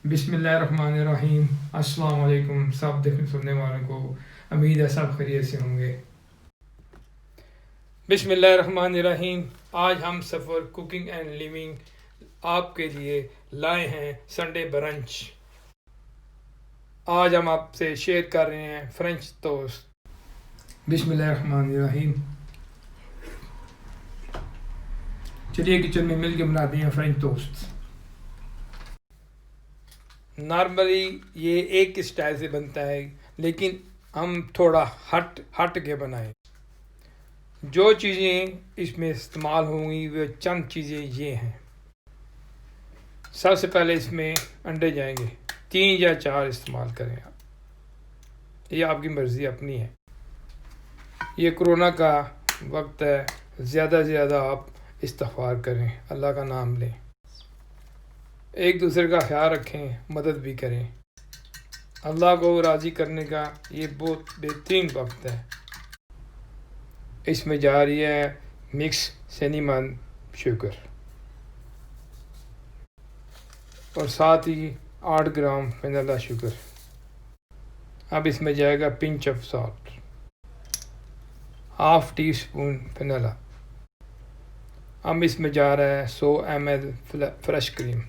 बिस्मिल्लाहिर्रहमानिर्रहीम। अस्सलाम वालेकुम सब देखने सुनने वालों को। उम्मीद है सब खैरियत से होंगे। बिस्मिल्लाहिर्रहमानिर्रहीम। आज हम सफ़र कुकिंग एंड लिविंग आपके लिए लाए हैं संडे ब्रंच। आज हम आपसे शेयर कर रहे हैं फ्रेंच टोस्ट। बिस्मिल्लाहिर्रहमानिर्रहीम। चलिए किचन में मिल के बनाते हैं फ्रेंच टोस्ट। नॉर्मली ये एक स्टाइल से बनता है, लेकिन हम थोड़ा हट के बनाएं। जो चीज़ें इसमें इस्तेमाल होंगी वे चंद चीज़ें ये हैं। सबसे पहले इसमें अंडे जाएंगे, 3 या 4 इस्तेमाल करें आप, ये आपकी मर्ज़ी अपनी है। ये कोरोना का वक्त है, ज़्यादा से ज़्यादा आप इस्तिग़फ़ार करें, अल्लाह का नाम लें, एक दूसरे का ख्याल रखें, मदद भी करें। अल्लाह को राज़ी करने का ये बहुत बेहतरीन वक्त है। इसमें जा रही है मिक्स सिनेमन शुगर और साथ ही 8 ग्राम वनीला शुगर। अब इसमें जाएगा pinch of salt, half tea spoon vanilla. अब इसमें जा रहा है 100 ml fresh cream,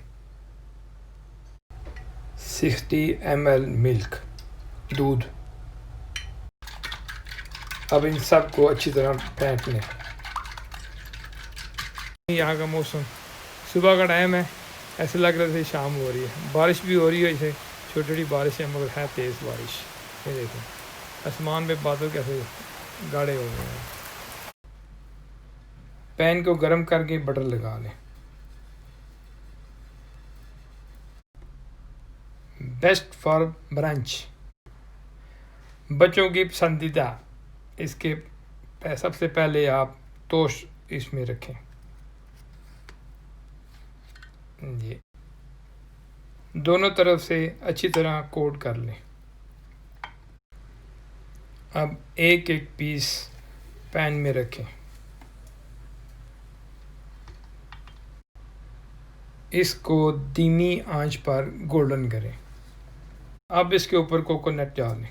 60 ml milk दूध। अब इन सब को अच्छी तरह फेंट लें। यहाँ का मौसम सुबह का टाइम है, ऐसे लग रहा है शाम हो रही है, बारिश भी हो रही है। इसे छोटी छोटी बारिश है मगर है तेज़ बारिश। ये देखें आसमान में बादल कैसे गाढ़े हो गए हैं। पैन को गर्म करके बटर लगा लें। बेस्ट फॉर ब्रंच, बच्चों की पसंदीदा। इसके सबसे पहले आप टोस्ट इसमें रखें, ये दोनों तरफ से अच्छी तरह कोट कर लें। अब एक एक पीस पैन में रखें। इसको धीमी आंच पर गोल्डन करें। अब इसके ऊपर कोकोनट डालें,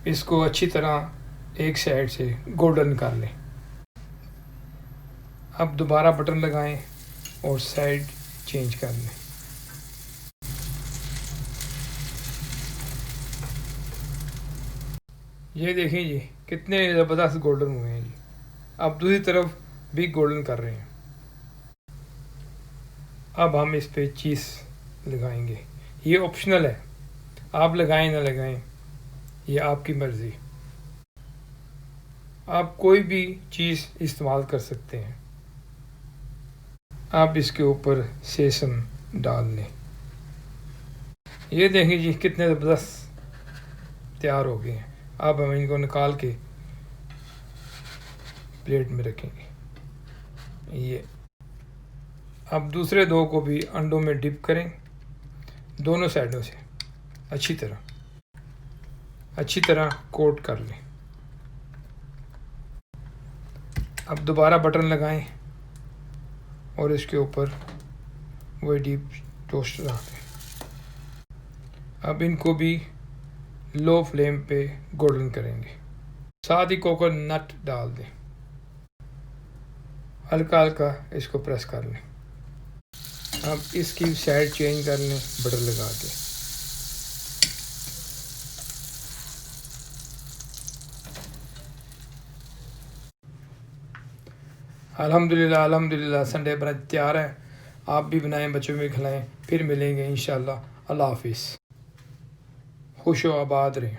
इसको अच्छी तरह एक साइड से गोल्डन कर लें। अब दोबारा बटन लगाएं और साइड चेंज कर लें। ये देखिए जी कितने ज़बरदस्त गोल्डन हुए हैं जी। अब दूसरी तरफ भी गोल्डन कर रहे हैं। अब हम इस पे चीज़ लगाएंगे, ये ऑप्शनल है, आप लगाएं ना लगाएं ये आपकी मर्ज़ी। आप कोई भी चीज़ इस्तेमाल कर सकते हैं। आप इसके ऊपर सेसम डाल लें। ये देखिए जी कितने ज़बरदस्त तैयार हो गए हैं। अब हम इनको निकाल के प्लेट में रखेंगे। ये अब दूसरे दो को भी अंडों में डिप करें, दोनों साइडों से अच्छी तरह कोट कर लें। अब दोबारा बटन लगाएं और इसके ऊपर वही डीप टोस्ट रख दें। अब इनको भी लो फ्लेम पे गोल्डन करेंगे। साथ ही कोकोनट डाल दें, हल्का हल्का इसको प्रेस कर लें। अब इसकी साइड चेंज कर लें बटर लगा के। अल्हम्दुलिल्लाह अल्हम्दुलिल्लाह संडे ब्रंच तैयार है। आप भी बनाएं, बच्चों में खिलाएं। फिर मिलेंगे इंशाल्लाह। अल्लाह हाफिज़। खुश हो आबाद रहें।